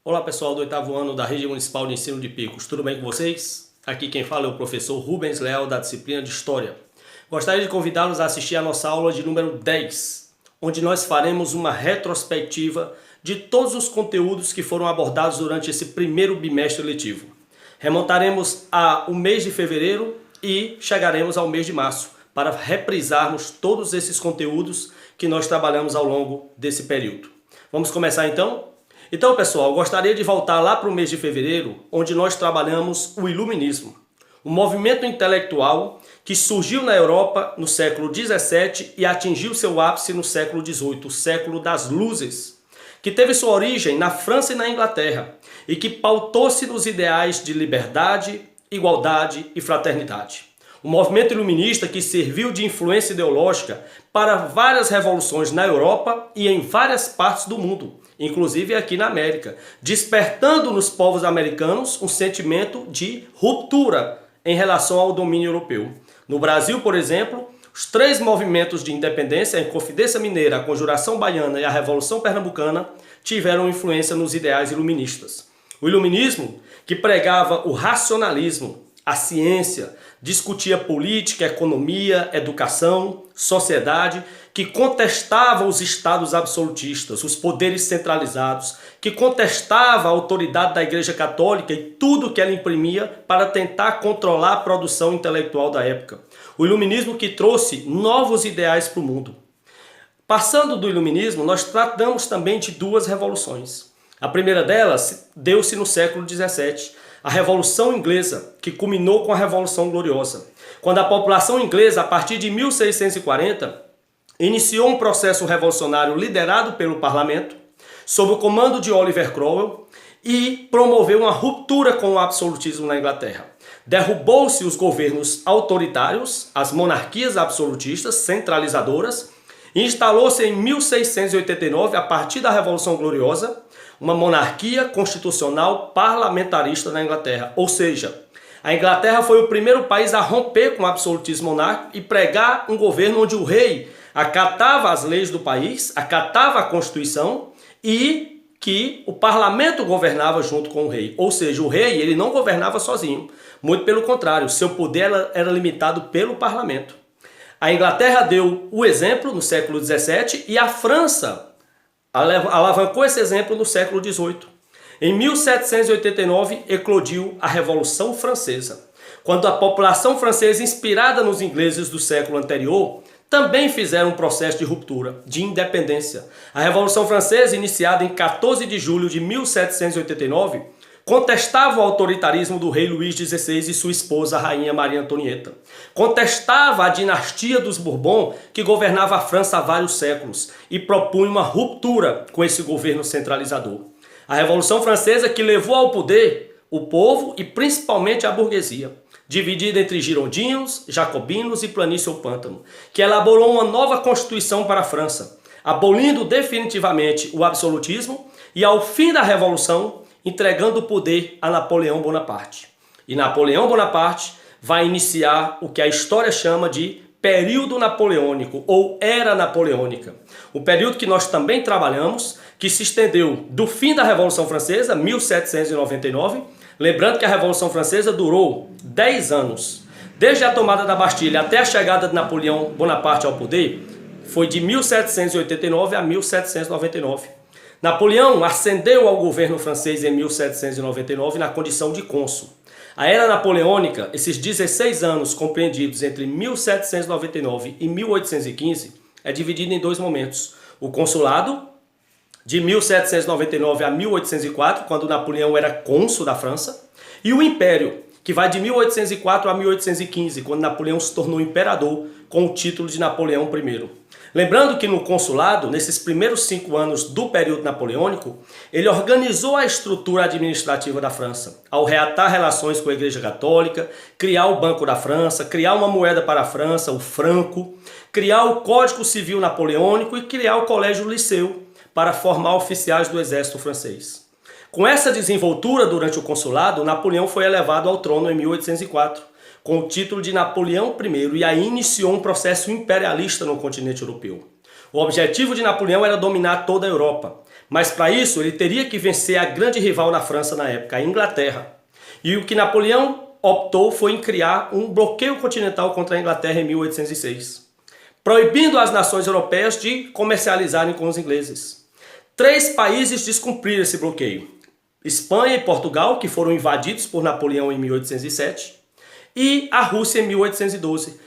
Olá pessoal do 8º ano da Rede Municipal de Ensino de Picos, tudo bem com vocês? Aqui quem fala é o professor Rubens Leal da disciplina de História. Gostaria de convidá-los a assistir a nossa aula de número 10, onde nós faremos uma retrospectiva de todos os conteúdos que foram abordados durante esse primeiro bimestre letivo. Remontaremos ao mês de fevereiro e chegaremos ao mês de março, para reprisarmos todos esses conteúdos que nós trabalhamos ao longo desse período. Vamos começar então? Então, pessoal, gostaria de voltar lá para o mês de fevereiro, onde nós trabalhamos o Iluminismo, um movimento intelectual que surgiu na Europa no século XVII e atingiu seu ápice no século XVIII, o século das luzes, que teve sua origem na França e na Inglaterra e que pautou-se nos ideais de liberdade, igualdade e fraternidade. Um movimento iluminista que serviu de influência ideológica para várias revoluções na Europa e em várias partes do mundo, inclusive aqui na América, despertando nos povos americanos um sentimento de ruptura em relação ao domínio europeu. No Brasil, por exemplo, os três movimentos de independência, a Inconfidência Mineira, a Conjuração Baiana e a Revolução Pernambucana, tiveram influência nos ideais iluministas. O iluminismo, que pregava o racionalismo, a ciência, discutia política, economia, educação, sociedade, que contestava os estados absolutistas, os poderes centralizados, que contestava a autoridade da Igreja Católica e tudo que ela imprimia para tentar controlar a produção intelectual da época. O iluminismo que trouxe novos ideais para o mundo. Passando do iluminismo, nós tratamos também de duas revoluções. A primeira delas deu-se no século XVII, a Revolução Inglesa, que culminou com a Revolução Gloriosa, quando a população inglesa, a partir de 1640, iniciou um processo revolucionário liderado pelo parlamento, sob o comando de Oliver Cromwell, e promoveu uma ruptura com o absolutismo na Inglaterra. Derrubou-se os governos autoritários, as monarquias absolutistas, centralizadoras, e instalou-se em 1689, a partir da Revolução Gloriosa, uma monarquia constitucional parlamentarista na Inglaterra. Ou seja, a Inglaterra foi o primeiro país a romper com o absolutismo monárquico e pregar um governo onde o rei acatava as leis do país, acatava a Constituição e que o parlamento governava junto com o rei. Ou seja, o rei ele não governava sozinho, muito pelo contrário, seu poder era limitado pelo parlamento. A Inglaterra deu o exemplo no século XVII e a França alavancou esse exemplo no século XVIII. Em 1789 eclodiu a Revolução Francesa, quando a população francesa, inspirada nos ingleses do século anterior, também fizeram um processo de ruptura, de independência. A Revolução Francesa, iniciada em 14 de julho de 1789, contestava o autoritarismo do rei Luís XVI e sua esposa, a rainha Maria Antonieta. Contestava a dinastia dos Bourbon, que governava a França há vários séculos, e propunha uma ruptura com esse governo centralizador. A Revolução Francesa que levou ao poder o povo e principalmente a burguesia, dividida entre girondinos, jacobinos e planície ou pântano, que elaborou uma nova constituição para a França, abolindo definitivamente o absolutismo e, ao fim da Revolução, entregando o poder a Napoleão Bonaparte. E Napoleão Bonaparte vai iniciar o que a história chama de período napoleônico ou era napoleônica. O período que nós também trabalhamos, que se estendeu do fim da Revolução Francesa, 1799, lembrando que a Revolução Francesa durou 10 anos. Desde a tomada da Bastilha até a chegada de Napoleão Bonaparte ao poder, foi de 1789 a 1799. Napoleão ascendeu ao governo francês em 1799 na condição de cônsul. A era napoleônica, esses 16 anos compreendidos entre 1799 e 1815, é dividida em dois momentos. O consulado, de 1799 a 1804, quando Napoleão era cônsul da França, e o Império, que vai de 1804 a 1815, quando Napoleão se tornou imperador com o título de Napoleão I. Lembrando que no consulado, nesses primeiros 5 anos do período napoleônico, ele organizou a estrutura administrativa da França, ao reatar relações com a Igreja Católica, criar o Banco da França, criar uma moeda para a França, o franco, criar o Código Civil Napoleônico e criar o Colégio Liceu para formar oficiais do exército francês. Com essa desenvoltura durante o consulado, Napoleão foi elevado ao trono em 1804, com o título de Napoleão I, e aí iniciou um processo imperialista no continente europeu. O objetivo de Napoleão era dominar toda a Europa, Mas para isso ele teria que vencer a grande rival na França na época, a Inglaterra. E o que Napoleão optou foi em criar um bloqueio continental contra a Inglaterra em 1806, proibindo as nações europeias de comercializarem com os ingleses. 3 países descumpriram esse bloqueio: Espanha e Portugal, que foram invadidos por Napoleão em 1807, e a Rússia em 1812.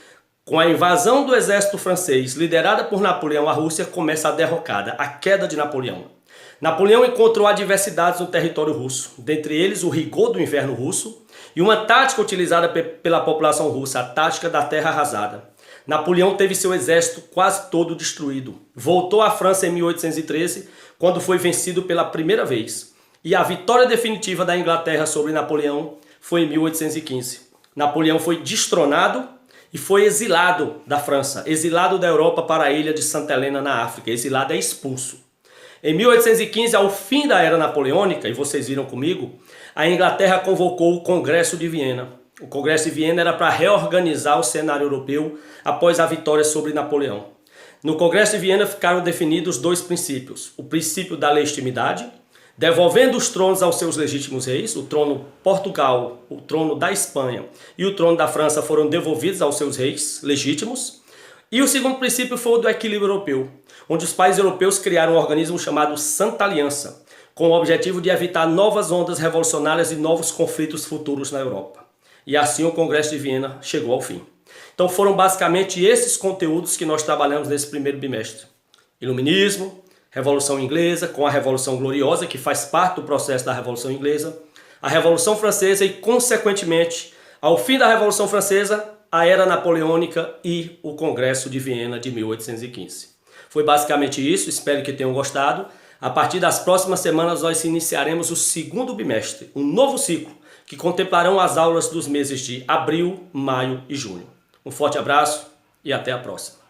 Com a invasão do exército francês, liderada por Napoleão, a Rússia começa a derrocada, a queda de Napoleão. Napoleão encontrou adversidades no território russo, dentre eles o rigor do inverno russo e uma tática utilizada pela população russa, a tática da terra arrasada. Napoleão teve seu exército quase todo destruído. Voltou à França em 1813, quando foi vencido pela primeira vez. E a vitória definitiva da Inglaterra sobre Napoleão foi em 1815. Napoleão foi destronado e foi exilado da França, exilado da Europa para a ilha de Santa Helena, na África. Exilado é expulso. Em 1815, ao fim da era napoleônica, e vocês viram comigo, a Inglaterra convocou o Congresso de Viena. O Congresso de Viena era para reorganizar o cenário europeu após a vitória sobre Napoleão. No Congresso de Viena ficaram definidos 2 princípios: o princípio da legitimidade, devolvendo os tronos aos seus legítimos reis. O trono Portugal, o trono da Espanha e o trono da França foram devolvidos aos seus reis legítimos. E o segundo princípio foi o do equilíbrio europeu, onde os países europeus criaram um organismo chamado Santa Aliança, com o objetivo de evitar novas ondas revolucionárias e novos conflitos futuros na Europa. E assim o Congresso de Viena chegou ao fim. Então foram basicamente esses conteúdos que nós trabalhamos nesse primeiro bimestre: Iluminismo, Revolução Inglesa, com a Revolução Gloriosa, que faz parte do processo da Revolução Inglesa, a Revolução Francesa e, consequentemente, ao fim da Revolução Francesa, a Era Napoleônica e o Congresso de Viena de 1815. Foi basicamente isso, espero que tenham gostado. A partir das próximas semanas nós iniciaremos o segundo bimestre, um novo ciclo, que contemplarão as aulas dos meses de abril, maio e junho. Um forte abraço e até a próxima.